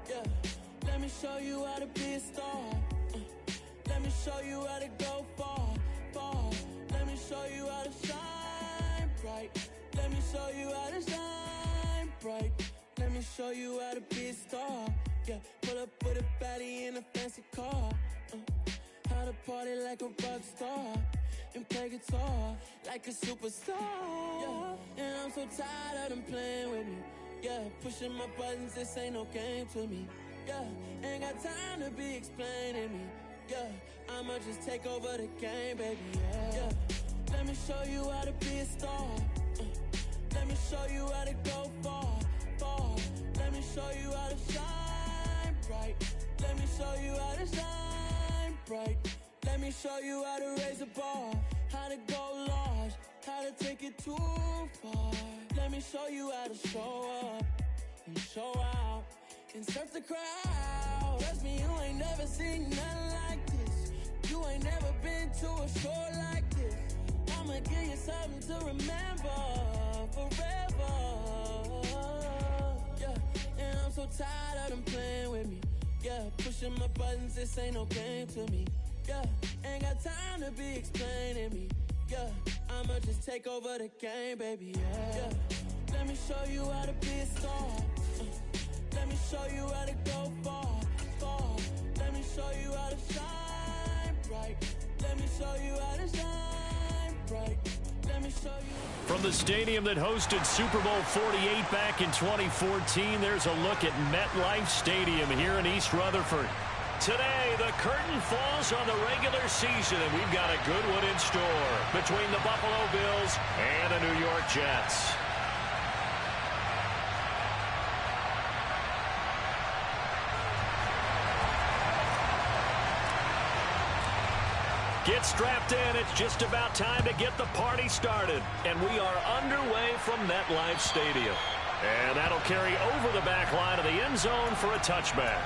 Yeah, let me show you how to be a star. Let me show you how to go far, far. Let me show you how to shine bright. Let me show you how to shine bright. Let me show you how to be a star. Yeah, pull up with a baddie in a fancy car. How to party like a rock star and play guitar like a superstar. Yeah, and I'm so tired of them playing with me. Yeah, pushing my buttons, this ain't no game to me. Yeah, ain't got time to be explaining me. Yeah, I'ma just take over the game, baby. Yeah, let me show you how to be a star. Let me show you how to go far, far. Let me show you how to shine bright. Let me show you how to shine bright. Let me show you how to raise a bar, how to go large, how to take it too far. Let me show you how to show up and show out and surf the crowd. Trust me, you ain't never seen nothing like this. You ain't never been to a show like this. I'ma give you something to remember forever. Yeah, and I'm so tired of them playing with me. Yeah, pushing my buttons, this ain't no game to me. Yeah, ain't got time to be explaining me. Yeah, I'ma just take over the game, baby. Yeah, let me show you how to be a star. Let me show you how to go far, far. Let me show you how to shine bright. Let me show you how to shine bright. Let me show you. From the stadium that hosted Super Bowl 48 back in 2014, there's a look at MetLife Stadium here in East Rutherford. Today, the curtain falls on the regular season, and we've got a good one in store between the Buffalo Bills and the New York Jets. Get strapped in. It's just about time to get the party started. And we are underway from MetLife Stadium. And that'll carry over the back line of the end zone for a touchback.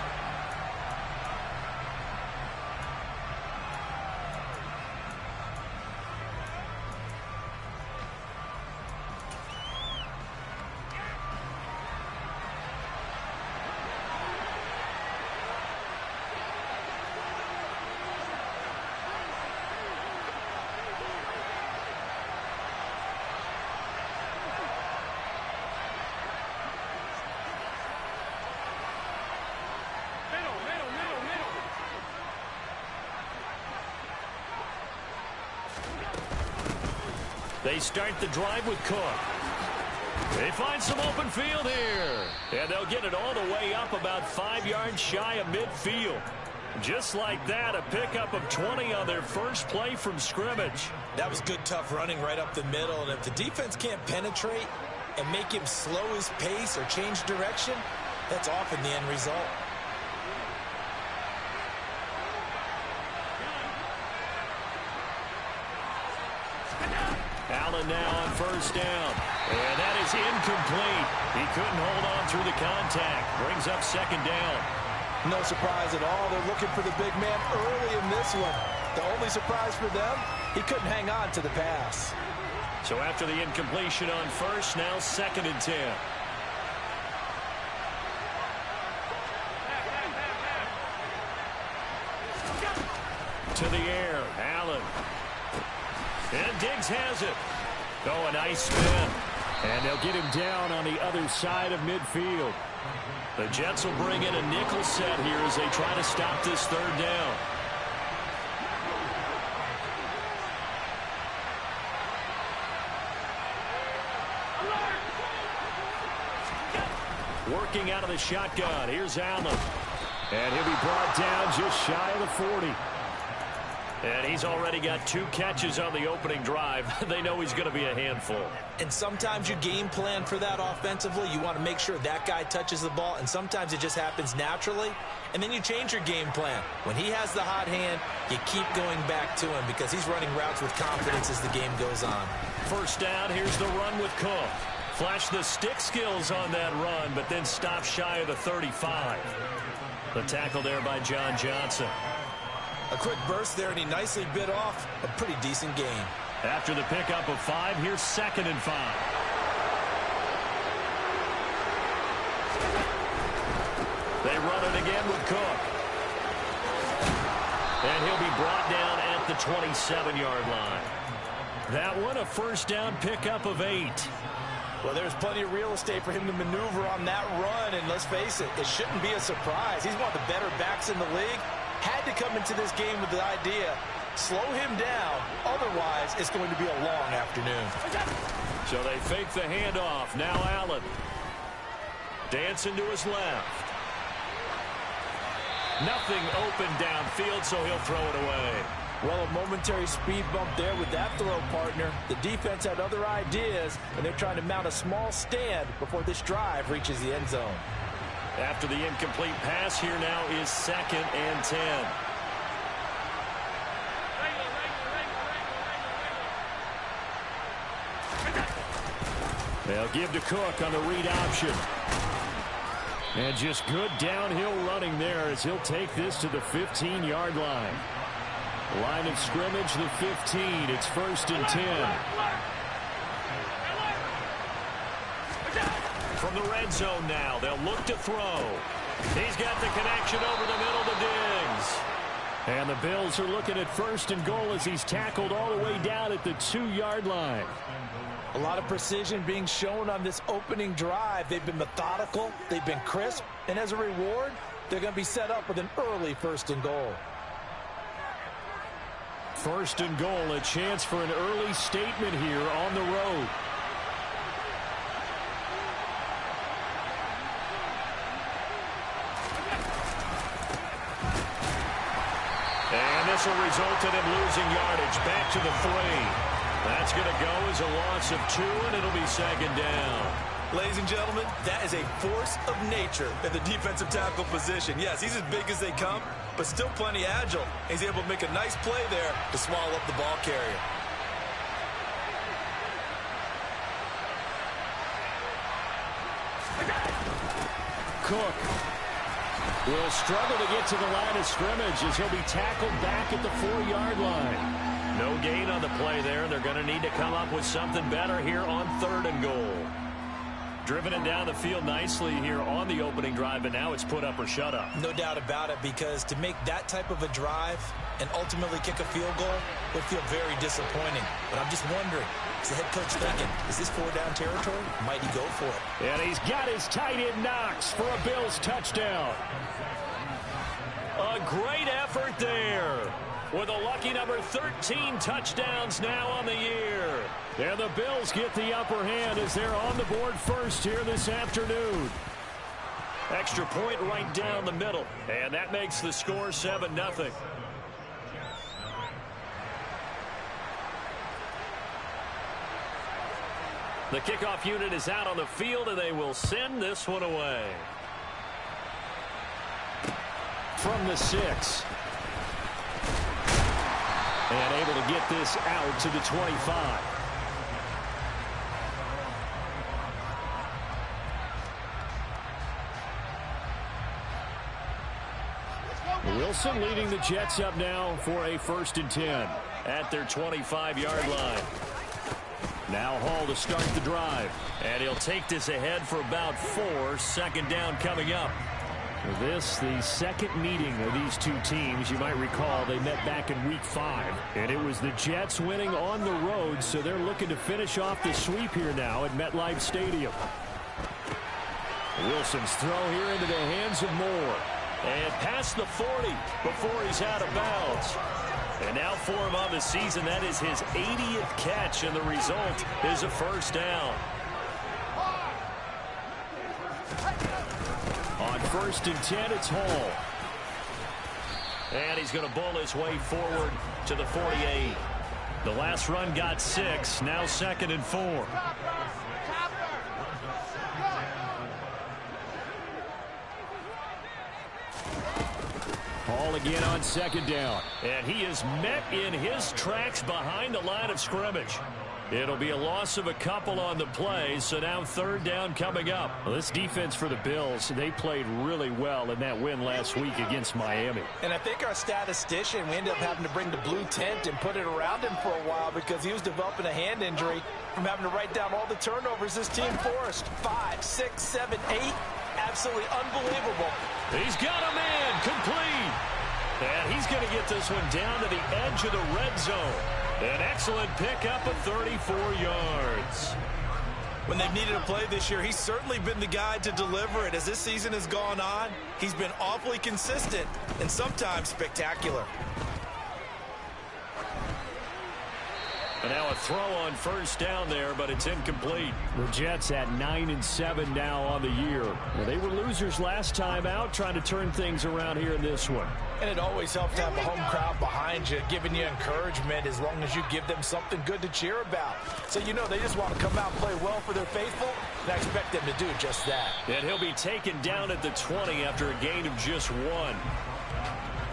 They start the drive with Cook. They find some open field here. And they'll get it all the way up about 5 yards shy of midfield. Just like that, a pickup of 20 on their first play from scrimmage. That was good, tough running right up the middle. And if the defense can't penetrate and make him slow his pace or change direction, that's often the end result. Allen now on first down. And that is incomplete. He couldn't hold on through the contact. Brings up second down. No surprise at all. They're looking for the big man early in this one. The only surprise for them, he couldn't hang on to the pass. So after the incompletion on first, now 2nd and 10. To the air, Allen. And Diggs has it. Oh, a nice spin. And they'll get him down on the other side of midfield. The Jets will bring in a nickel set here as they try to stop this third down. Working out of the shotgun. Here's Allen. And he'll be brought down just shy of the 40. And he's already got 2 catches on the opening drive. They know he's going to be a handful. And sometimes you game plan for that offensively. You want to make sure that guy touches the ball, and sometimes it just happens naturally. And then you change your game plan. When he has the hot hand, you keep going back to him because he's running routes with confidence as the game goes on. First down, here's the run with Cook. Flash the stick skills on that run, but then stop shy of the 35. The tackle there by John Johnson. A quick burst there, and he nicely bit off a pretty decent gain. After the pickup of 5, here's 2nd and 5. They run it again with Cook. And he'll be brought down at the 27-yard line. That one, a first down pickup of 8. Well, there's plenty of real estate for him to maneuver on that run, and let's face it, it shouldn't be a surprise. He's one of the better backs in the league. Had to come into this game with the idea, slow him down, otherwise it's going to be a long afternoon. So they fake the handoff. Now Allen. Dancing to his left. Nothing open downfield, so he'll throw it away. Well, a momentary speed bump there with that throw, partner. The defense had other ideas, and they're trying to mount a small stand before this drive reaches the end zone. After the incomplete pass, here now is 2nd and 10. They'll give to Cook on the read option. And just good downhill running there as he'll take this to the 15-yard line. Line of scrimmage, the 15. It's 1st and 10. From the red zone now, they'll look to throw. He's got the connection over the middle to Diggs. And the Bills are looking at 1st and goal as he's tackled all the way down at the 2-yard line. A lot of precision being shown on this opening drive. They've been methodical, they've been crisp, and as a reward, they're going to be set up with an early 1st and goal. 1st and goal, a chance for an early statement here on the road. And this will result in him losing yardage. Back to the 3. That's going to go as a loss of 2, and it'll be 2nd down. Ladies and gentlemen, that is a force of nature in the defensive tackle position. Yes, he's as big as they come, but still plenty agile. He's able to make a nice play there to swallow up the ball carrier. Cook will struggle to get to the line of scrimmage as he'll be tackled back at the 4-yard line. No gain on the play there. They're going to need to come up with something better here on 3rd and goal. Driven it down the field nicely here on the opening drive, and now it's put up or shut up. No doubt about it, because to make that type of a drive and ultimately kick a field goal would feel very disappointing. But I'm just wondering, is the head coach thinking, is this 4-down territory? Might he go for it? And he's got his tight end Knox for a Bills touchdown. A great effort there, with a lucky number 13 touchdowns now on the year. And the Bills get the upper hand as they're on the board first here this afternoon. Extra point right down the middle, and that makes the score 7-0. The kickoff unit is out on the field, and they will send this one away. From the 6. And able to get this out to the 25. Wilson leading the Jets up now for a 1st and 10 at their 25-yard line. Now Hall to start the drive. And he'll take this ahead for about 4. 2nd down coming up. This, the second meeting of these two teams. You might recall they met back in Week 5. And it was the Jets winning on the road, so they're looking to finish off the sweep here now at MetLife Stadium. Wilson's throw here into the hands of Moore. And past the 40 before he's out of bounds. And now for him on the season, that is his 80th catch, and the result is a 1st down. On 1st and 10, it's Hall. And he's going to bull his way forward to the 48. The last run got 6, now 2nd and 4. Hall again on 2nd down. And he is met in his tracks behind the line of scrimmage. It'll be a loss of a couple on the play, so now 3rd down coming up. Well, this defense for the Bills, they played really well in that win last week against Miami. And I think our statistician, we ended up having to bring the blue tent and put it around him for a while because he was developing a hand injury from having to write down all the turnovers this team forced. 5, 6, 7, 8. Absolutely unbelievable. He's got him in, complete. And he's going to get this one down to the edge of the red zone. An excellent pickup of 34 yards. When they've needed a play this year, he's certainly been the guy to deliver it. As this season has gone on, he's been awfully consistent and sometimes spectacular. And now a throw on first down there, but it's incomplete. The Jets at 9-7 now on the year. Well, they were losers last time out, trying to turn things around here in this one. And it always helps to have a home crowd behind you, giving you encouragement as long as you give them something good to cheer about. So you know they just want to come out and play well for their faithful, and I expect them to do just that. And he'll be taken down at the 20 after a gain of just 1.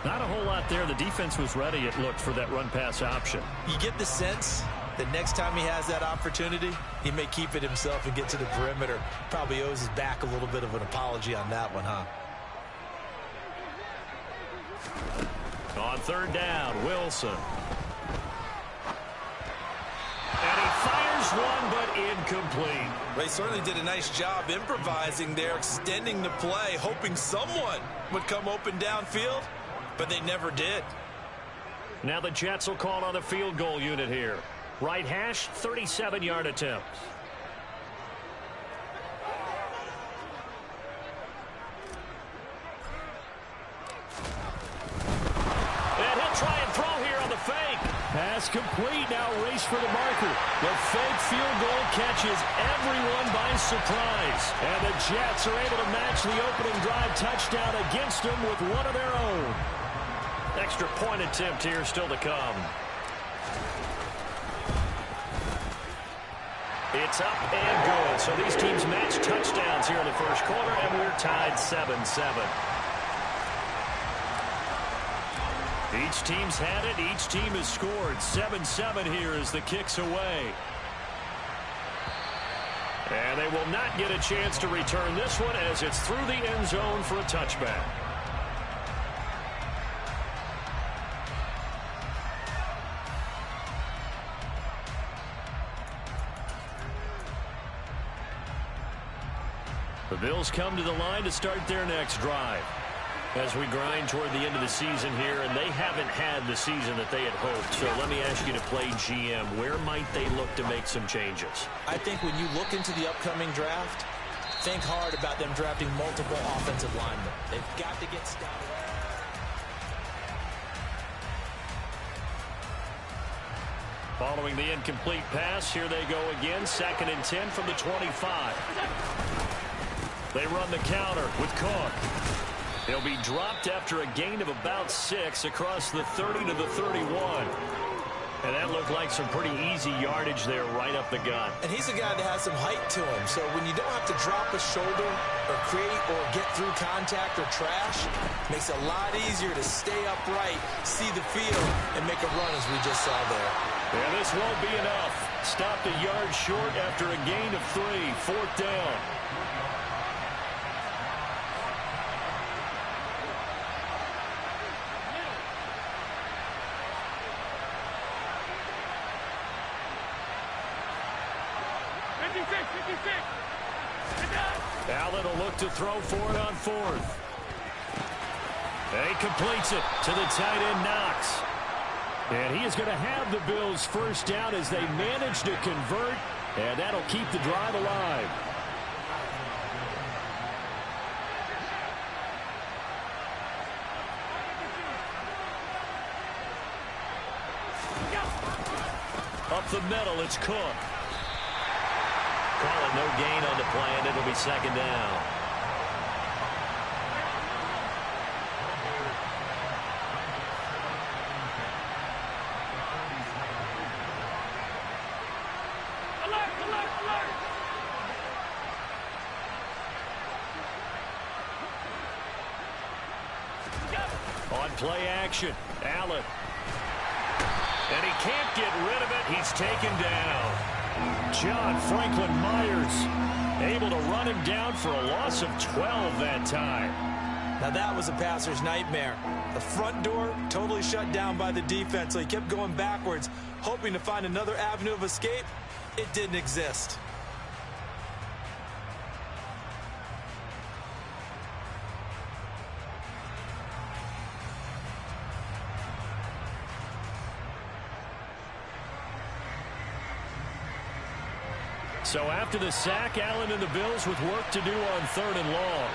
Not a whole lot there. The defense was ready, it looked, for that run-pass option. You get the sense that next time he has that opportunity, he may keep it himself and get to the perimeter. Probably owes his back a little bit of an apology on that one, huh? On third down, Wilson. And he fires one, but incomplete. They certainly did a nice job improvising there, extending the play, hoping someone would come open downfield, but they never did. Now the Jets will call on the field goal unit here. Right hash, 37-yard attempt. And he'll try and throw here on the fake. Pass complete, now race for the marker. The fake field goal catches everyone by surprise. And the Jets are able to match the opening drive touchdown against them with one of their own. Extra point attempt here still to come. It's up and good. So these teams match touchdowns here in the first quarter, and we're tied 7-7. Each team's had it. Each team has scored. 7-7 here as the kick's away. And they will not get a chance to return this one as it's through the end zone for a touchback. The Bills come to the line to start their next drive as we grind toward the end of the season here, and they haven't had the season that they had hoped. So let me ask you to play GM. Where might they look to make some changes? I think when you look into the upcoming draft, think hard about them drafting multiple offensive linemen. They've got to get started. Following the incomplete pass, here they go again. 2nd and 10 from the 25. They run the counter with Cook. He'll be dropped after a gain of about 6 across the 30 to the 31. And that looked like some pretty easy yardage there right up the gut. And he's a guy that has some height to him. So when you don't have to drop a shoulder or create or get through contact or trash, makes it a lot easier to stay upright, see the field, and make a run as we just saw there. Yeah, this won't be enough. Stopped a yard short after a gain of 3. 4th down. Allen will look to throw for it on 4th. And he completes it to the tight end, Knox. And he is going to have the Bills first down as they manage to convert, and that'll keep the drive alive. Up the middle, it's Cook. Call it no gain on the play, and it'll be 2nd down. On play action, Allen. And he can't get rid of it. He's taken down. John Franklin Myers able to run him down for a loss of 12 that time. Now that was a passer's nightmare. The front door totally shut down by the defense, so he kept going backwards, hoping to find another avenue of escape. It didn't exist. So after the sack, Allen and the Bills with work to do on 3rd and long.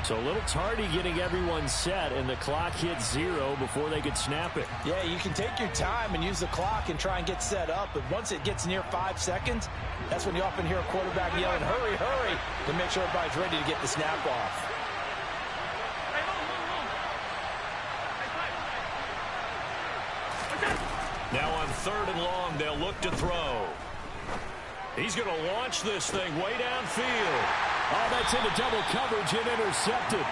So a little tardy getting everyone set, and the clock hits 0 before they could snap it. Yeah, you can take your time and use the clock and try and get set up, but once it gets near 5 seconds, that's when you often hear a quarterback yelling, hurry, hurry, to make sure everybody's ready to get the snap off. Now on 3rd and long, they'll look to throw. He's going to launch this thing way downfield. Oh, that's into double coverage and intercepted.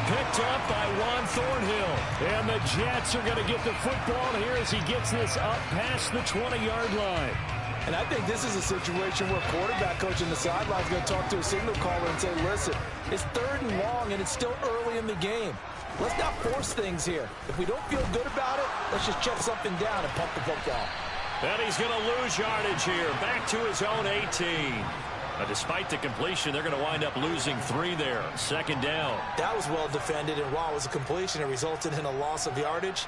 Picked up by Juan Thornhill. And the Jets are going to get the football here as he gets this up past the 20-yard line. And I think this is a situation where quarterback coach in the sideline is going to talk to a signal caller and say, listen, it's 3rd and long and it's still early in the game. Let's not force things here. If we don't feel good about it, let's just check something down and pump the football. And he's going to lose yardage here. Back to his own 18. Despite the completion, they're going to wind up losing 3 there. 2nd down. That was well defended, and while it was a completion, it resulted in a loss of yardage.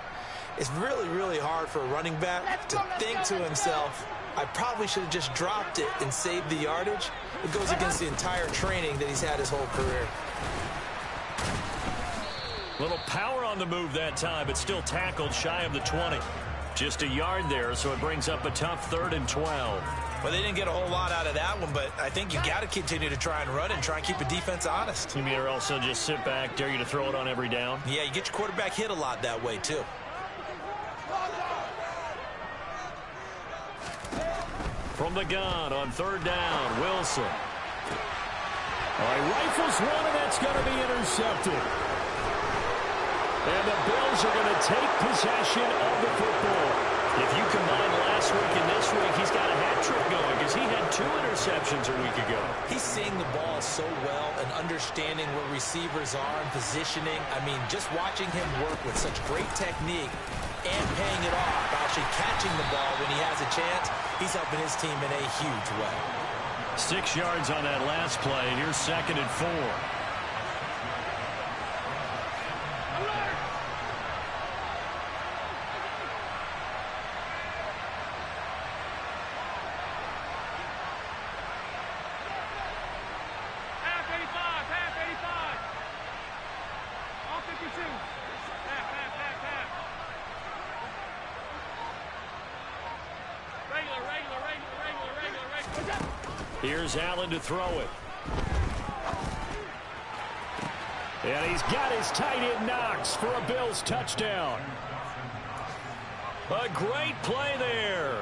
It's really, really hard for a running back to think to himself, I probably should have just dropped it and saved the yardage. It goes against the entire training that he's had his whole career. Little power on the move that time, but still tackled shy of the 20. Just a yard there, so it brings up a tough 3rd and 12. Well, they didn't get a whole lot out of that one, but I think you got to continue to try and run and try and keep the defense honest. You mean or else they'll just sit back, dare you to throw it on every down? Yeah, you get your quarterback hit a lot that way, too. From the gun on 3rd down, Wilson. All right, rifles one, and that's going to be intercepted. And the Bills are going to take possession of the football. If you combine last week and this week, he's got a hat trick going because he had 2 interceptions a week ago. He's seeing the ball so well and understanding where receivers are and positioning. I mean, just watching him work with such great technique and paying it off, actually catching the ball when he has a chance, he's helping his team in a huge way. 6 yards on that last play, and here's 2nd and 4. Here's Allen to throw it. And he's got his tight end Knox for a Bills touchdown. A great play there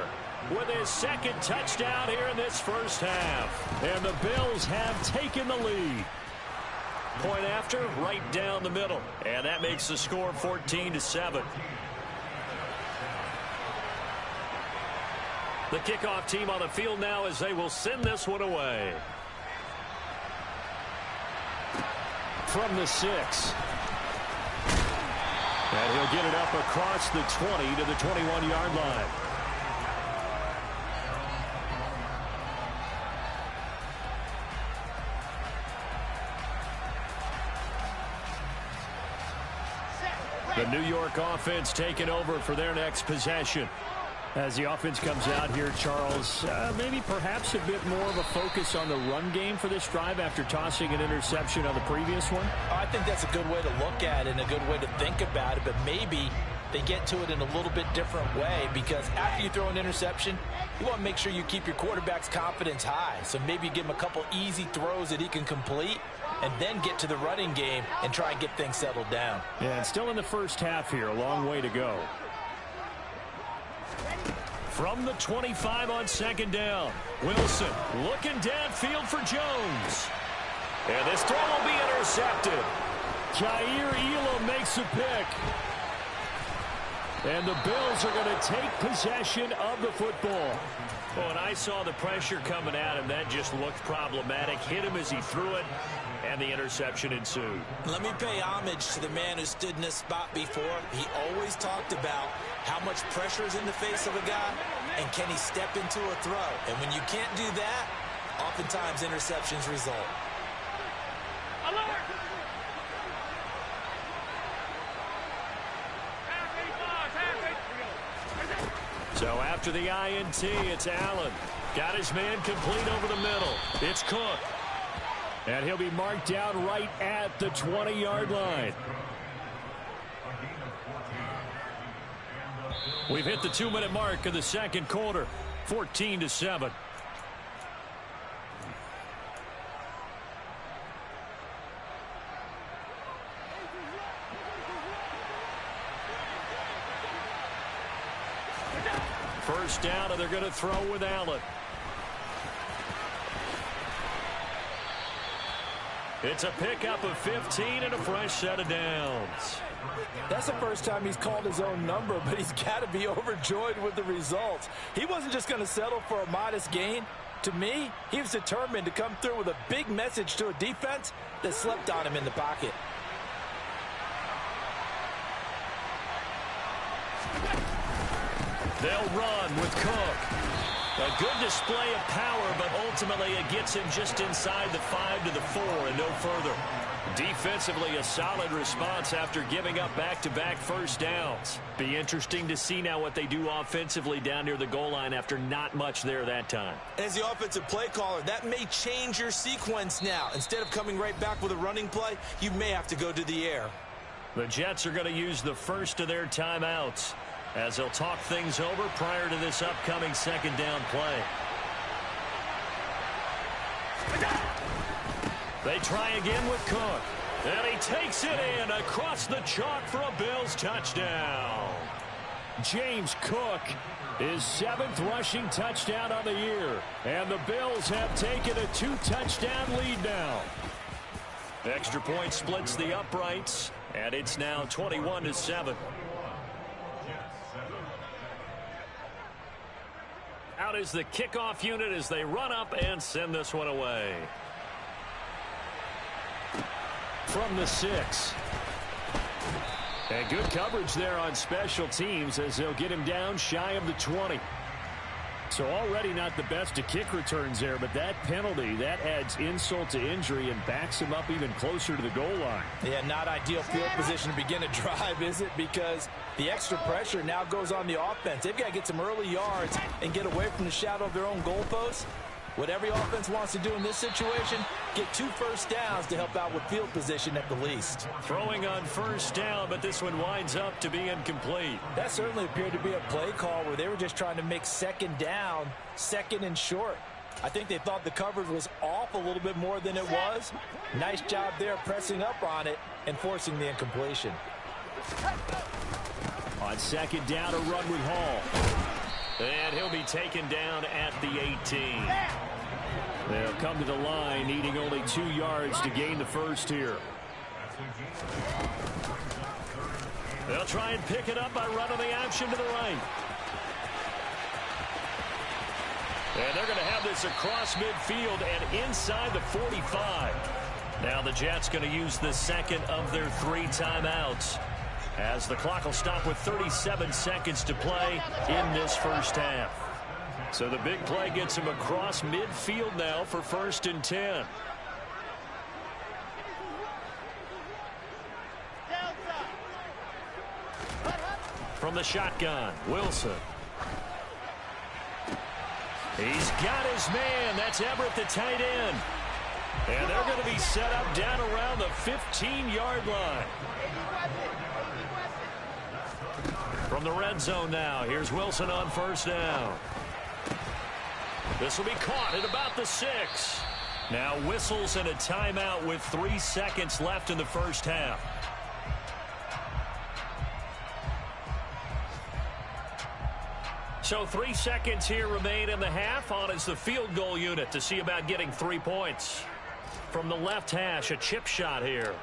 with his 2nd touchdown here in this first half. And the Bills have taken the lead. Point after, right down the middle. And that makes the score 14-7. The kickoff team on the field now as they will send this one away. From the 6. And he'll get it up across the 20 to the 21-yard line. The New York offense taking over for their next possession. As the offense comes out here, Charles, maybe perhaps a bit more of a focus on the run game for this drive after tossing an interception on the previous one? I think that's a good way to look at it and a good way to think about it, but maybe they get to it in a little bit different way because after you throw an interception, you want to make sure you keep your quarterback's confidence high. So maybe you give him a couple easy throws that he can complete and then get to the running game and try and get things settled down. Yeah, and still in the first half here, a long way to go. From the 25 on 2nd down, Wilson looking downfield for Jones. And this throw will be intercepted. Jair Elam makes a pick. And the Bills are going to take possession of the football. Oh, and I saw the pressure coming at him. That just looked problematic. Hit him as he threw it, and the interception ensued. Let me pay homage to the man who stood in this spot before. He always talked about how much pressure is in the face of a guy, and can he step into a throw. And when you can't do that, oftentimes interceptions result. So after the INT, it's Allen. Got his man complete over the middle. It's Cook. And he'll be marked down right at the 20-yard line. We've hit the 2-minute mark of the second quarter. 14-7. First down, and they're going to throw with Allen. It's a pickup of 15 and a fresh set of downs. That's the first time he's called his own number, but he's got to be overjoyed with the results. He wasn't just going to settle for a modest gain. To me, he was determined to come through with a big message to a defense that slept on him in the pocket. They'll run with Cook. A good display of power, but ultimately it gets him just inside the 5 to the 4 and no further. Defensively, a solid response after giving up back-to-back first downs. Be interesting to see now what they do offensively down near the goal line after not much there that time. As the offensive play caller, that may change your sequence now. Instead of coming right back with a running play, you may have to go to the air. The Jets are going to use the first of their timeouts as they'll talk things over prior to this upcoming second down play. They try again with Cook. And he takes it in across the chalk for a Bills touchdown. James Cook, his 7th rushing touchdown of the year. And the Bills have taken a 2-touchdown lead now. Extra point splits the uprights, and it's now 21-7. Out is the kickoff unit as they run up and send this one away. From the 6. And good coverage there on special teams as they'll get him down shy of the 20. So already not the best of kick returns there, but that penalty, that adds insult to injury and backs him up even closer to the goal line. Yeah, not ideal field position to begin a drive, is it? Because the extra pressure now goes on the offense. They've got to get some early yards and get away from the shadow of their own goalposts. What every offense wants to do in this situation, get 2 first downs to help out with field position at the least. Throwing on first down, but this one winds up to be incomplete. That certainly appeared to be a play call where they were just trying to make second down, second and short. I think they thought the coverage was off a little bit more than it was. Nice job there pressing up on it and forcing the incompletion. On second down, a run with Hall. And he'll be taken down at the 18. They'll come to the line, needing only 2 yards to gain the first here. They'll try and pick it up by running the option to the right. And they're going to have this across midfield and inside the 45. Now the Jets going to use the second of their 3 timeouts, as the clock will stop with 37 seconds to play in this first half. So the big play gets him across midfield now for 1st and 10. From the shotgun, Wilson. He's got his man. That's Everett, the tight end. And they're going to be set up down around the 15-yard line. From the red zone now, here's Wilson on first down. This will be caught at about the 6. Now whistles and a timeout with 3 seconds left in the first half. So 3 seconds here remain in the half. On is the field goal unit to see about getting 3 points. From the left hash, a chip shot here.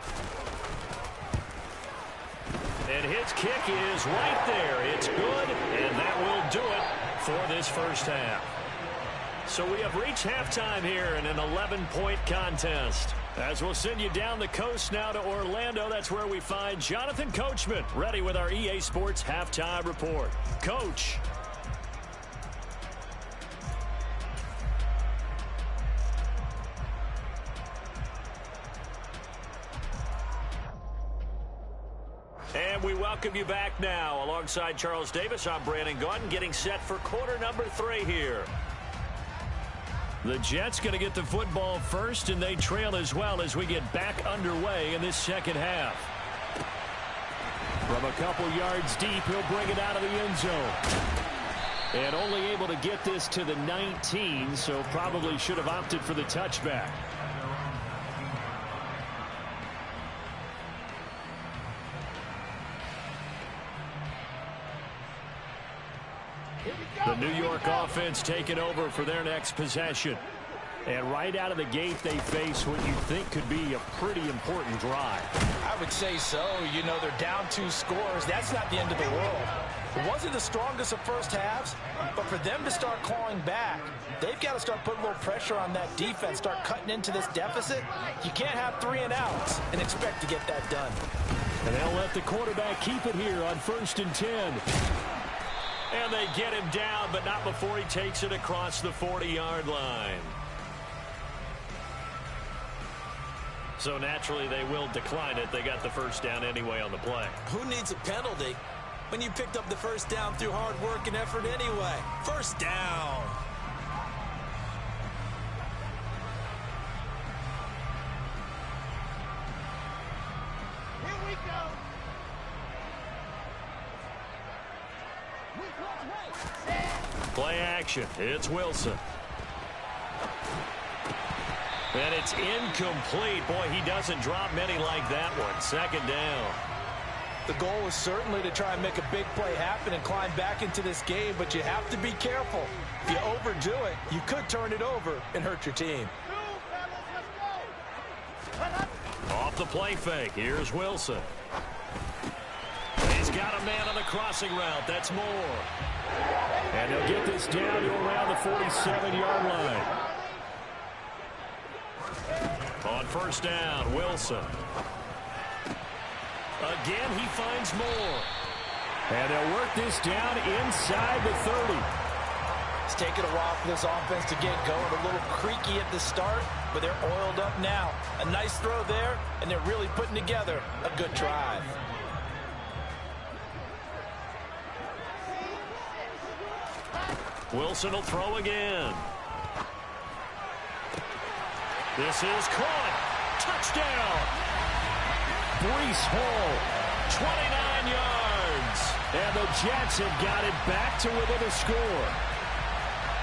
And his kick is right there. It's good, and that will do it for this first half. So we have reached halftime here in an 11-point contest. As we'll send you down the coast now to Orlando, that's where we find Jonathan Coachman, ready with our EA Sports Halftime Report. Coach. And we welcome you back now. Alongside Charles Davis, I'm Brandon Gaudin, getting set for quarter number 3 here. The Jets going to get the football first, and they trail as well as we get back underway in this second half. From a couple yards deep, he'll bring it out of the end zone. And only able to get this to the 19, so probably should have opted for the touchback. The New York offense taking over for their next possession. And right out of the gate, they face what you think could be a pretty important drive. I would say so. You know, they're down 2 scores. That's not the end of the world. It wasn't the strongest of first halves, but for them to start clawing back, they've got to start putting a little pressure on that defense, start cutting into this deficit. You can't have 3 and outs and expect to get that done. And they'll let the quarterback keep it here on 1st and 10. And they get him down, but not before he takes it across the 40-yard line. So naturally, they will decline it. They got the first down anyway on the play. Who needs a penalty when you picked up the first down through hard work and effort anyway? First down. Here we go. Play action. It's Wilson. And it's incomplete. Boy, he doesn't drop many like that one. 2nd down. The goal is certainly to try and make a big play happen and climb back into this game, but you have to be careful. If you overdo it, you could turn it over and hurt your team. Off the play fake. Here's Wilson. He's got a man on the crossing route. That's Moore. And he'll get this down to around the 47-yard line. On 1st down, Wilson. Again, he finds Moore. And they'll work this down inside the 30. It's taken a while for this offense to get going. A little creaky at the start, but they're oiled up now. A nice throw there, and they're really putting together a good drive. Wilson will throw again. This is caught. Touchdown. Breece Hall, 29 yards. And the Jets have got it back to within a score.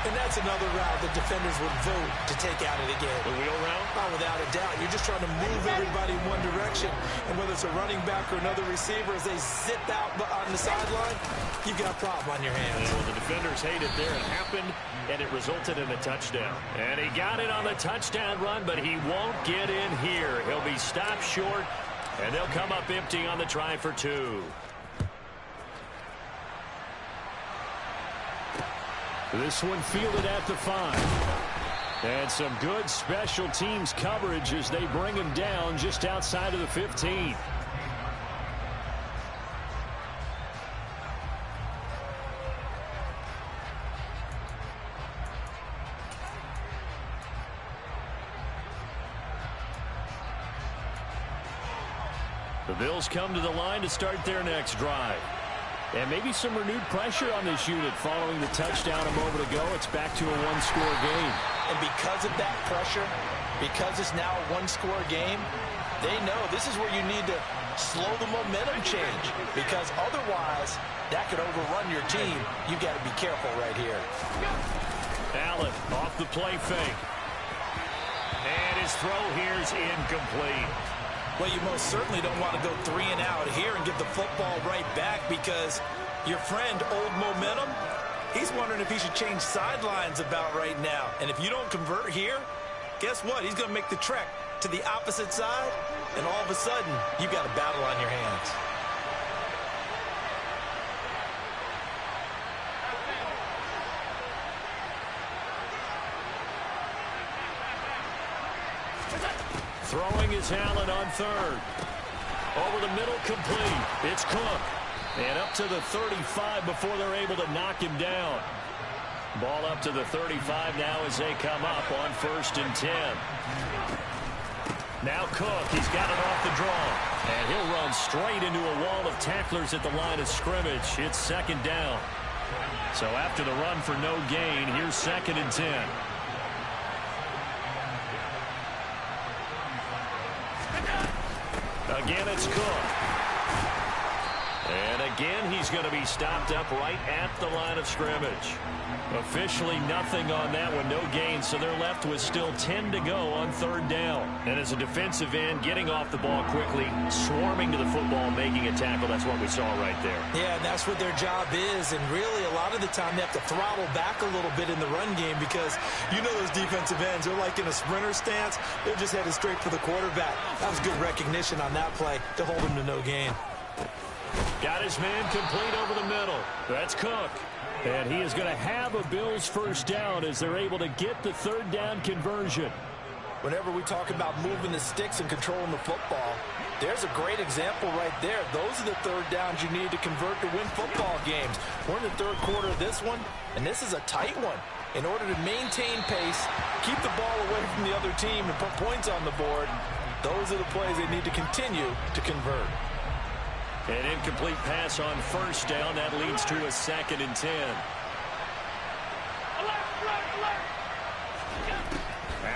And that's another route the defenders would vote to take out of the game. The wheel route? Oh, without a doubt. You're just trying to move everybody in one direction. And whether it's a running back or another receiver, as they zip out on the sideline, you've got a problem on your hands. Well, the defenders hate it there. It happened, and it resulted in a touchdown. And he got it on the touchdown run, but he won't get in here. He'll be stopped short, and they'll come up empty on the try for 2. This one fielded at the 5. And some good special teams coverage as they bring him down just outside of the 15. The Bills come to the line to start their next drive. And maybe some renewed pressure on this unit following the touchdown a moment ago. It's back to a 1-score game. And because of that pressure, because it's now a 1-score game, they know this is where you need to slow the momentum change. Because otherwise, that could overrun your team. You got to be careful right here. Allen off the play fake. And his throw here is incomplete. Well, you most certainly don't want to go 3 and out here and give the football right back, because your friend, Old Momentum, he's wondering if he should change sidelines about right now. And if you don't convert here, guess what? He's going to make the trek to the opposite side, and all of a sudden, you've got a battle on your hands. Throwing is Allen on 3rd. Over the middle, complete. It's Cook. And up to the 35 before they're able to knock him down. Ball up to the 35 now as they come up on 1st and 10. Now Cook, he's got it off the draw. And he'll run straight into a wall of tacklers at the line of scrimmage. It's second down. So after the run for no gain, here's 2nd and 10. Again, it's Cook. And again, he's going to be stopped up right at the line of scrimmage. Officially nothing on that one, no gain, so they're left with still 10 to go on 3rd down. And as a defensive end, getting off the ball quickly, swarming to the football, making a tackle, that's what we saw right there. Yeah, and that's what their job is, and really a lot of the time they have to throttle back a little bit in the run game because you know those defensive ends, they're like in a sprinter stance, they're just headed straight for the quarterback. That was good recognition on that play to hold him to no gain. Got his man complete over the middle. That's Cook. And he is going to have a Bills 1st down as they're able to get the 3rd down conversion. Whenever we talk about moving the sticks and controlling the football, there's a great example right there. Those are the 3rd downs you need to convert to win football games. We're in the 3rd quarter of this one, and this is a tight one. In order to maintain pace, keep the ball away from the other team, and put points on the board, those are the plays they need to continue to convert. An incomplete pass on 1st down. That leads to a 2nd and 10.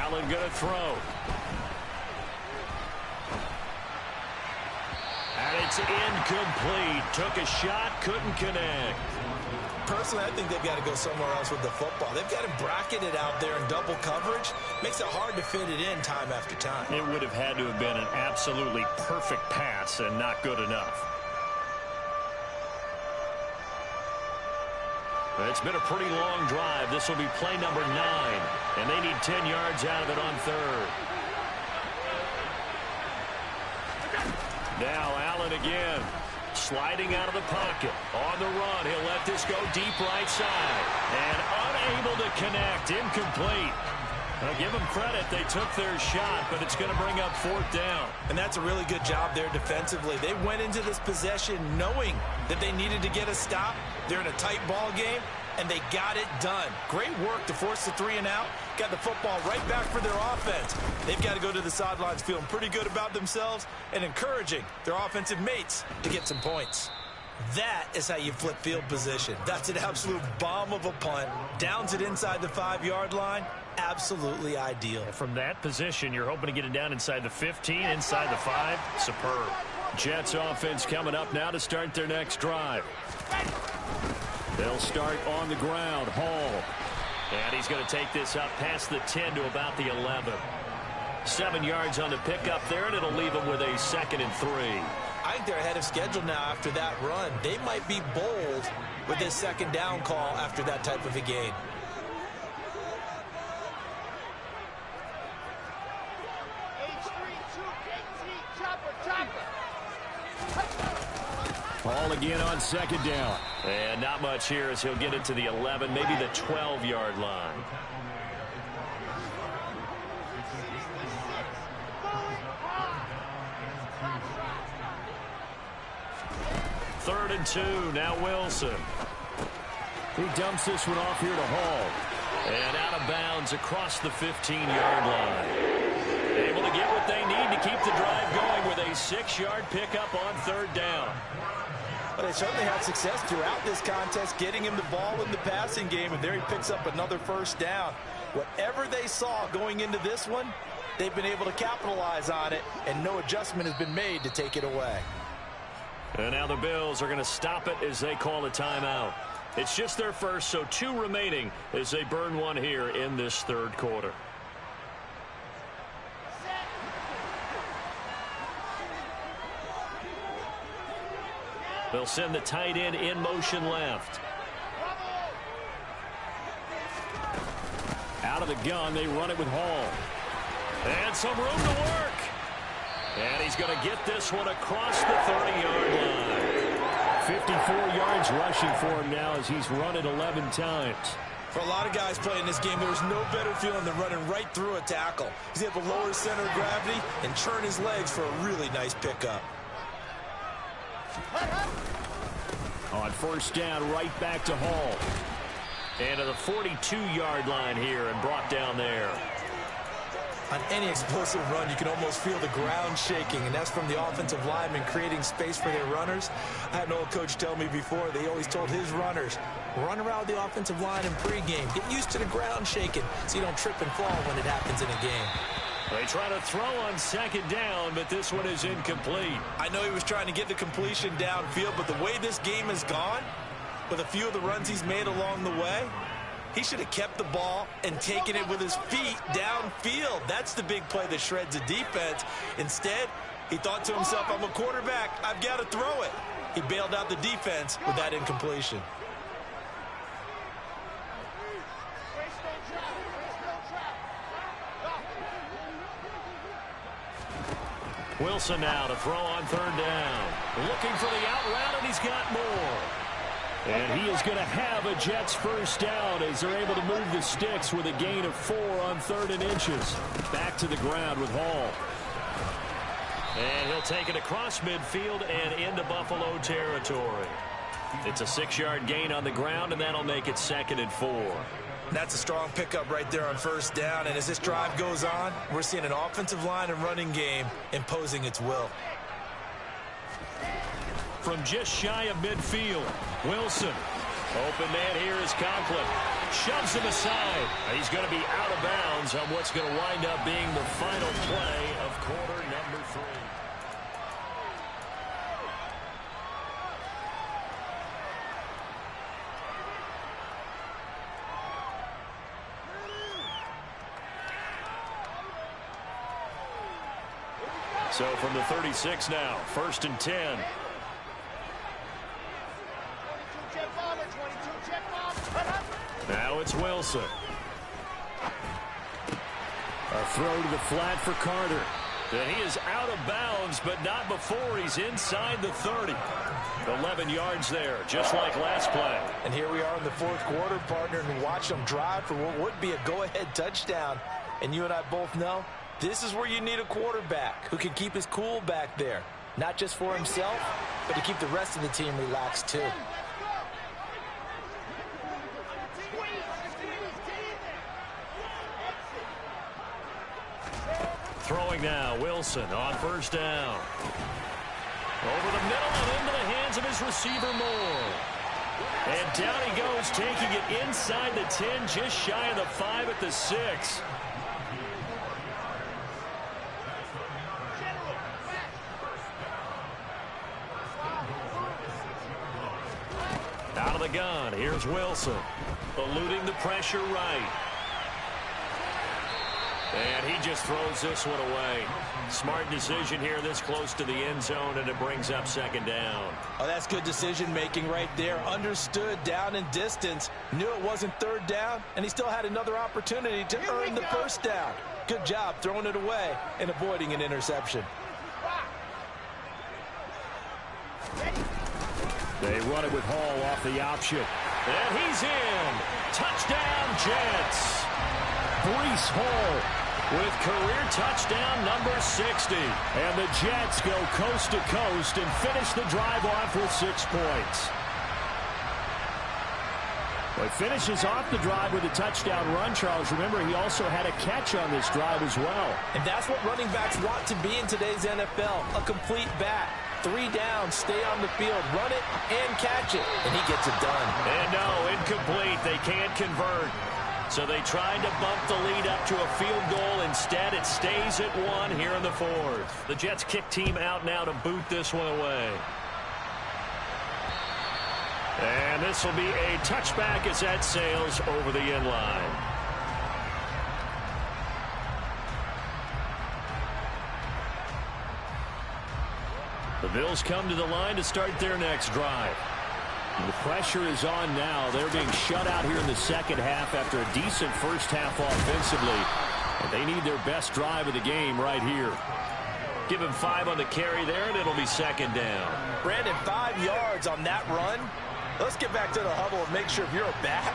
Allen going to throw. And it's incomplete. Took a shot, couldn't connect. Personally, I think they've got to go somewhere else with the football. They've got him bracketed out there in double coverage. Makes it hard to fit it in time after time. It would have had to have been an absolutely perfect pass and not good enough. It's been a pretty long drive. This will be play number 9. And they need 10 yards out of it on 3rd. Now Allen again. Sliding out of the pocket. On the run. He'll let this go deep right side. And unable to connect. Incomplete. I'll give them credit. They took their shot, but it's going to bring up 4th down. And that's a really good job there defensively. They went into this possession knowing that they needed to get a stop. They're in a tight ball game, and they got it done. Great work to force the 3 and out. Got the football right back for their offense. They've got to go to the sidelines feeling pretty good about themselves and encouraging their offensive mates to get some points. That is how you flip field position. That's an absolute bomb of a punt. Downs it inside the 5-yard line. Absolutely ideal. From that position, you're hoping to get it down inside the 15, inside the 5. Superb. Jets offense coming up now to start their next drive. They'll start on the ground. Hall. And he's going to take this up past the 10 to about the 11. 7 yards on the pickup there, and it'll leave them with a 2nd and 3. I think they're ahead of schedule now after that run. They might be bold with this 2nd down call after that type of a gain. Ball again on 2nd down. And not much here as he'll get it to the 11, maybe the 12-yard line. Third and 2, now Wilson. He dumps this one off here to Hall. And out of bounds across the 15-yard line. Able to get what they need to keep the drive going with a 6-yard pickup on 3rd down. Well, they certainly had success throughout this contest, getting him the ball in the passing game, and there he picks up another 1st down. Whatever they saw going into this one, they've been able to capitalize on it, and no adjustment has been made to take it away. And now the Bills are going to stop it as they call a timeout. It's just their first, so 2 remaining as they burn one here in this 3rd quarter. They'll send the tight end in motion left. Out of the gun, they run it with Hall. And some room to work. And he's going to get this one across the 30-yard line. 54 yards rushing for him now as he's run it 11 times. For a lot of guys playing this game, there's no better feeling than running right through a tackle. He's able to lower his center of gravity and churn his legs for a really nice pickup. On 1st down, right back to Hall. And to the 42-yard line here and brought down there. On any explosive run, you can almost feel the ground shaking, and that's from the offensive linemen creating space for their runners. I had an old coach tell me before, they always told his runners, run around the offensive line in pregame. Get used to the ground shaking so you don't trip and fall when it happens in a game. They try to throw on second down, but this one is incomplete. I know he was trying to get the completion downfield, but the way this game has gone, with a few of the runs he's made along the way, he should have kept the ball and taken it with his feet downfield. That's the big play that shreds the defense. Instead, he thought to himself, I'm a quarterback, I've got to throw it. He bailed out the defense with that incompletion. Wilson now to throw on third down. Looking for the out route, and he's got more. And he is going to have a Jets first down as they're able to move the sticks with a gain of 4 on 3rd and inches. Back to the ground with Hall. And he'll take it across midfield and into Buffalo territory. It's a 6-yard gain on the ground, and that'll make it 2nd and 4. That's a strong pickup right there on first down. And as this drive goes on, we're seeing an offensive line and running game imposing its will. From just shy of midfield, Wilson. Open man here is Conklin. Shoves him aside. He's going to be out of bounds on what's going to wind up being the final play of quarter number 3. So from the 36 now, 1st and 10. Now it's Wilson. A throw to the flat for Carter. And he is out of bounds, but not before he's inside the 30. 11 yards there, just like last play. And here we are in the 4th quarter, partner, and watch them drive for what would be a go-ahead touchdown. And you and I both know this is where you need a quarterback who can keep his cool back there. Not just for himself, but to keep the rest of the team relaxed too. Throwing now, Wilson on first down. Over the middle and into the hands of his receiver Moore. And down he goes, taking it inside the 10, just shy of the 5 at the 6. Out of the gun, here's Wilson. Eluding the pressure right. And he just throws this one away. Smart decision here this close to the end zone, and it brings up 2nd down. Oh, that's good decision-making right there. Understood down and distance. Knew it wasn't 3rd down, and he still had another opportunity to earn the first down. Good job throwing it away and avoiding an interception. They run it with Hall off the option. And he's in. Touchdown, Jets. Breece Hall with career touchdown number 60. And the Jets go coast to coast and finish the drive off with 6 points. Well, he finishes off the drive with a touchdown run, Charles. Remember, he also had a catch on this drive as well. And that's what running backs want to be in today's NFL, a complete back. 3 down, stay on the field, run it, and catch it. And he gets it done. And no, incomplete. They can't convert. So they tried to bump the lead up to a field goal. Instead, it stays at 1 here in the 4th. The Jets kick team out now to boot this one away. And this will be a touchback as that sails over the end line. The Bills come to the line to start their next drive. The pressure is on now. They're being shut out here in the 2nd half after a decent first half offensively. And they need their best drive of the game right here. Give him 5 on the carry there, and it'll be 2nd down. Brandon, 5 yards on that run. Let's get back to the huddle and make sure if you're a back,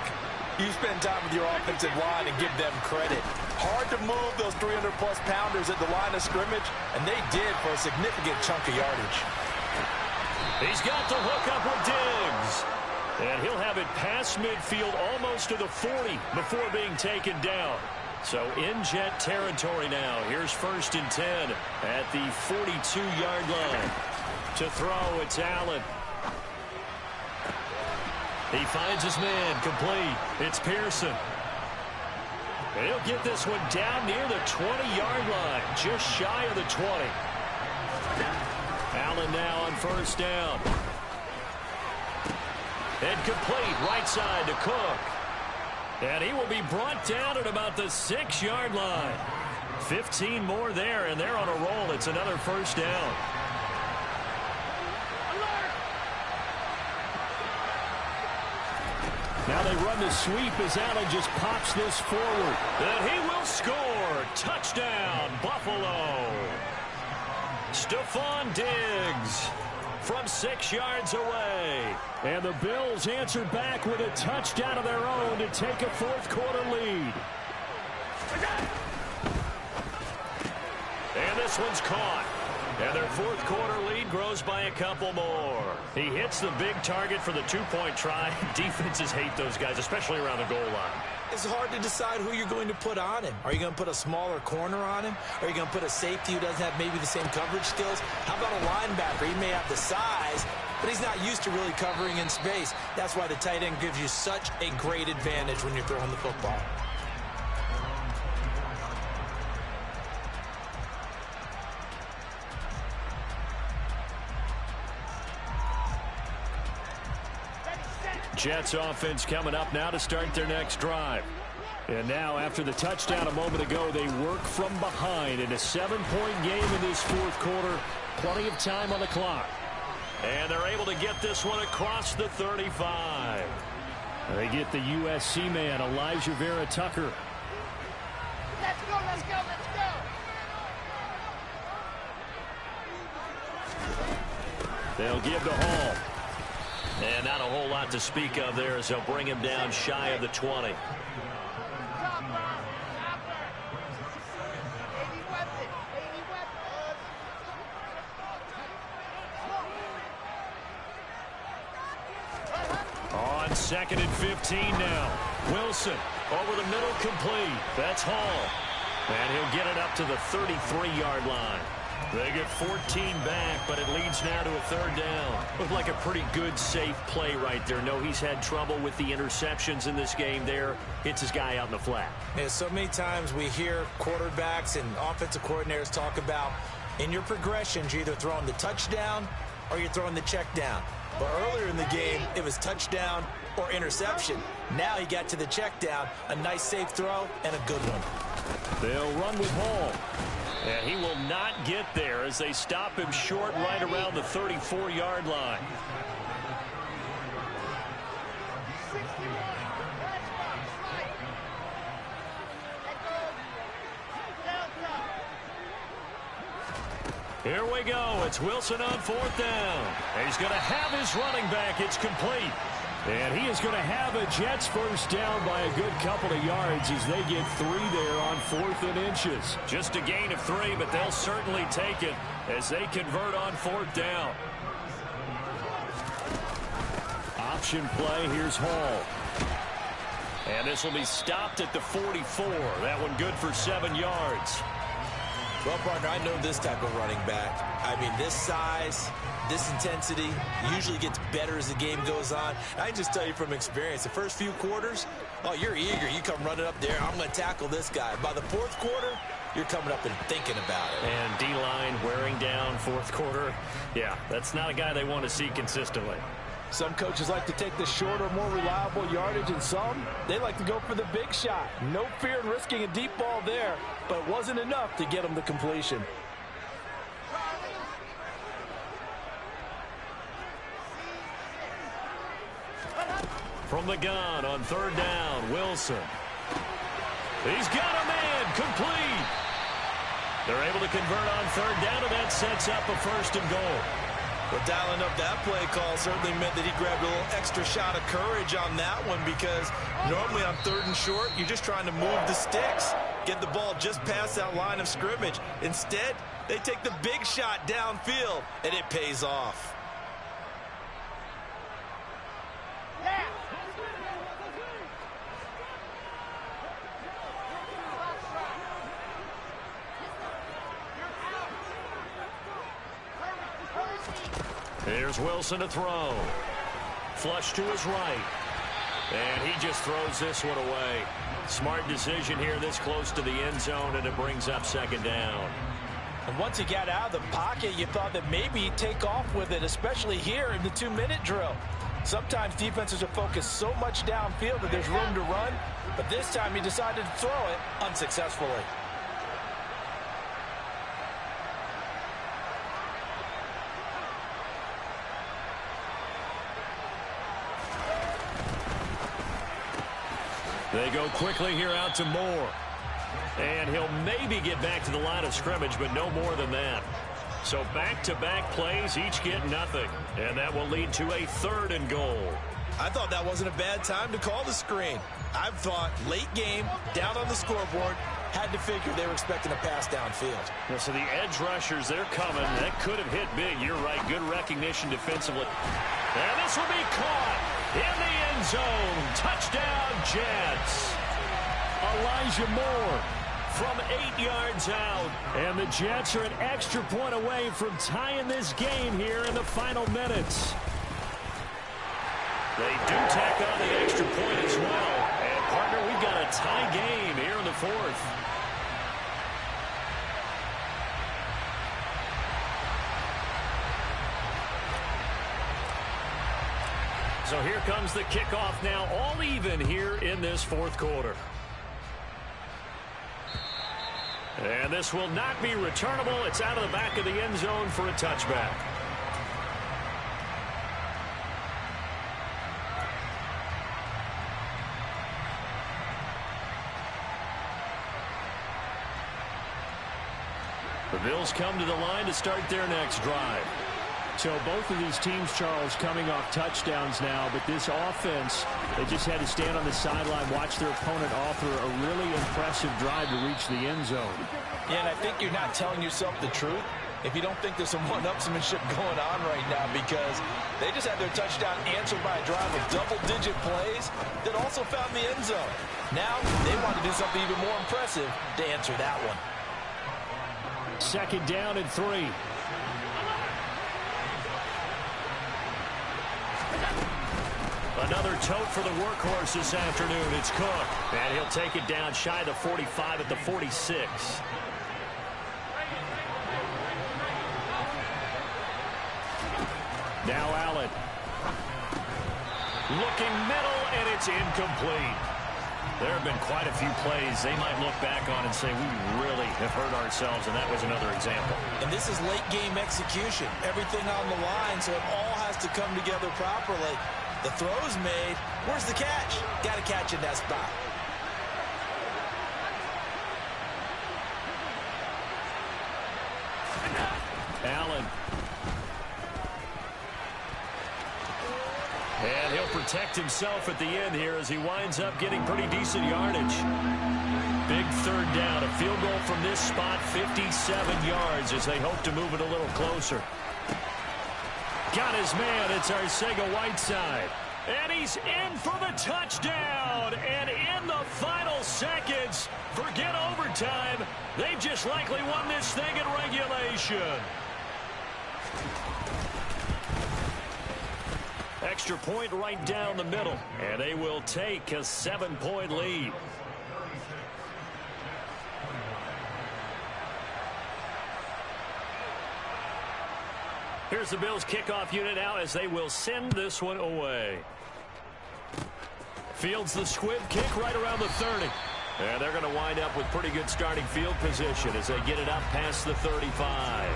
you spend time with your offensive line and give them credit. Hard to move those 300-plus pounders at the line of scrimmage, and they did for a significant chunk of yardage. He's got the hook up with Diggs. And he'll have it past midfield almost to the 40 before being taken down. So in Jet territory now. Here's 1st and 10 at the 42-yard line. To throw, it's Allen. He finds his man, complete. It's Pearson. And he'll get this one down near the 20-yard line, just shy of the 20. Allen now on 1st down. And complete, right side to Cook. And he will be brought down at about the 6-yard line. 15 more there, and they're on a roll. It's another 1st down. Now they run the sweep as Allen just pops this forward. And he will score. Touchdown, Buffalo. Stephon Diggs from 6 yards away. And the Bills answer back with a touchdown of their own to take a 4th quarter lead. And this one's caught. And their 4th quarter lead grows by a couple more. He hits the big target for the 2-point try. Defenses hate those guys, especially around the goal line. It's hard to decide who you're going to put on him. Are you going to put a smaller corner on him? Are you going to put a safety who doesn't have maybe the same coverage skills? How about a linebacker? He may have the size, but he's not used to really covering in space. That's why the tight end gives you such a great advantage when you're throwing the football. Jets offense coming up now to start their next drive. And now after the touchdown a moment ago, they work from behind in a 7-point game in this 4th quarter. Plenty of time on the clock. And they're able to get this one across the 35. They get the USC man, Elijah Vera Tucker. Let's go, let's go, let's go. They'll give to Hall. And not a whole lot to speak of there as they'll bring him down shy of the 20. On 2nd and 15 now. Wilson over the middle, complete. That's Hall. And he'll get it up to the 33-yard line. They get 14 back, but it leads now to a 3rd down. Looked like a pretty good, safe play right there. No, he's had trouble with the interceptions in this game there. Hits his guy out in the flat. Yeah, so many times we hear quarterbacks and offensive coordinators talk about in your progressions, you're either throwing the touchdown or you're throwing the check down. But earlier in the game, it was touchdown or interception. Now he got to the check down, a nice safe throw, and a good one. They'll run with Hall. And he will not get there as they stop him short right around the 34-yard line. Here we go. It's Wilson on 4th down. And he's going to have his running back. It's complete. And he is going to have a Jets 1st down by a good couple of yards as they get 3 there on 4th and inches. Just a gain of 3, but they'll certainly take it as they convert on 4th down. Option play. Here's Hall. And this will be stopped at the 44. That one good for 7 yards. Well, partner, I know this type of running back. I mean, this size, this intensity usually gets better as the game goes on. I can just tell you from experience, the first few quarters, oh, you're eager. You come running up there. I'm going to tackle this guy. By the 4th quarter, you're coming up and thinking about it. And D-line wearing down 4th quarter. Yeah, that's not a guy they want to see consistently. Some coaches like to take the shorter, more reliable yardage, and some, they like to go for the big shot. No fear in risking a deep ball there, but it wasn't enough to get them the completion. From the gun on 3rd down, Wilson. He's got a man, complete. They're able to convert on 3rd down, and that sets up a 1st and goal. But dialing up that play call certainly meant that he grabbed a little extra shot of courage on that one, because normally on 3rd and short, you're just trying to move the sticks, get the ball just past that line of scrimmage. Instead, they take the big shot downfield, and it pays off. Here's Wilson to throw. Flush to his right. And he just throws this one away. Smart decision here this close to the end zone, and it brings up second down. And once he got out of the pocket, you thought that maybe he'd take off with it, especially here in the 2-minute drill. Sometimes defenses are focused so much downfield that there's room to run, but this time he decided to throw it unsuccessfully. They go quickly here out to Moore. And he'll maybe get back to the line of scrimmage, but no more than that. So back-to-back plays, each get nothing. And that will lead to a 3rd and goal. I thought that wasn't a bad time to call the screen. I've thought late game, down on the scoreboard, had to figure they were expecting a pass downfield. Yeah, so the edge rushers, they're coming. That could have hit big. You're right. Good recognition defensively. And this will be caught in the end zone. Touchdown, Jets. Elijah Moore from 8 yards out. And the Jets are an extra point away from tying this game here in the final minutes. They do tack on the extra point as well. And, partner, we've got a tie game here in the 4th. So here comes the kickoff now, all even here in this 4th quarter. And this will not be returnable. It's out of the back of the end zone for a touchback. The Bills come to the line to start their next drive. So both of these teams, Charles, coming off touchdowns now, but this offense, they just had to stand on the sideline, watch their opponent offer a really impressive drive to reach the end zone. Yeah, and I think you're not telling yourself the truth if you don't think there's some one-upsmanship going on right now, because they just had their touchdown answered by a drive of double-digit plays that also found the end zone. Now they want to do something even more impressive to answer that one. 2nd down and 3. Another tote for the workhorse this afternoon. It's Cook. And he'll take it down shy of the 45 at the 46. Now Allen. Looking middle, and it's incomplete. There have been quite a few plays they might look back on and say, we really have hurt ourselves, and that was another example. And this is late-game execution. Everything on the line, so it all has to come together properly. The throw's made. Where's the catch? Got to catch in that spot. Allen. And he'll protect himself at the end here as he winds up getting pretty decent yardage. Big 3rd down. A field goal from this spot, 57 yards as they hope to move it a little closer. Got his man. It's Arcega-Whiteside. And he's in for the touchdown. And in the final seconds, forget overtime. They've just likely won this thing in regulation. Extra point right down the middle. And they will take a 7-point lead. Here's the Bills kickoff unit out as they will send this one away. Fields the squib kick right around the 30. And they're going to wind up with pretty good starting field position as they get it up past the 35.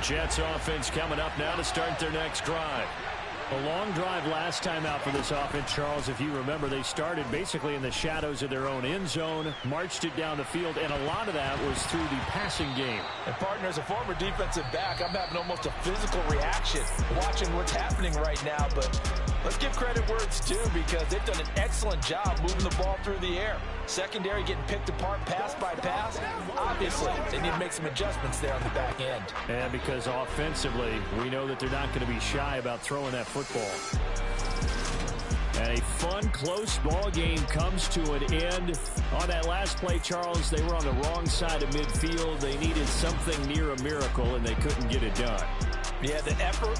Jets offense coming up now to start their next drive. A long drive last time out for this offense, Charles. If you remember, they started basically in the shadows of their own end zone, marched it down the field, and a lot of that was through the passing game. And, partner, as a former defensive back, I'm having almost a physical reaction watching what's happening right now. But let's give credit where it's due, because they've done an excellent job moving the ball through the air. Secondary getting picked apart pass by pass. Obviously, they need to make some adjustments there on the back end. And because offensively, we know that they're not going to be shy about throwing that football. And a fun, close ball game comes to an end. On that last play, Charles, they were on the wrong side of midfield. They needed something near a miracle, and they couldn't get it done. Yeah, the effort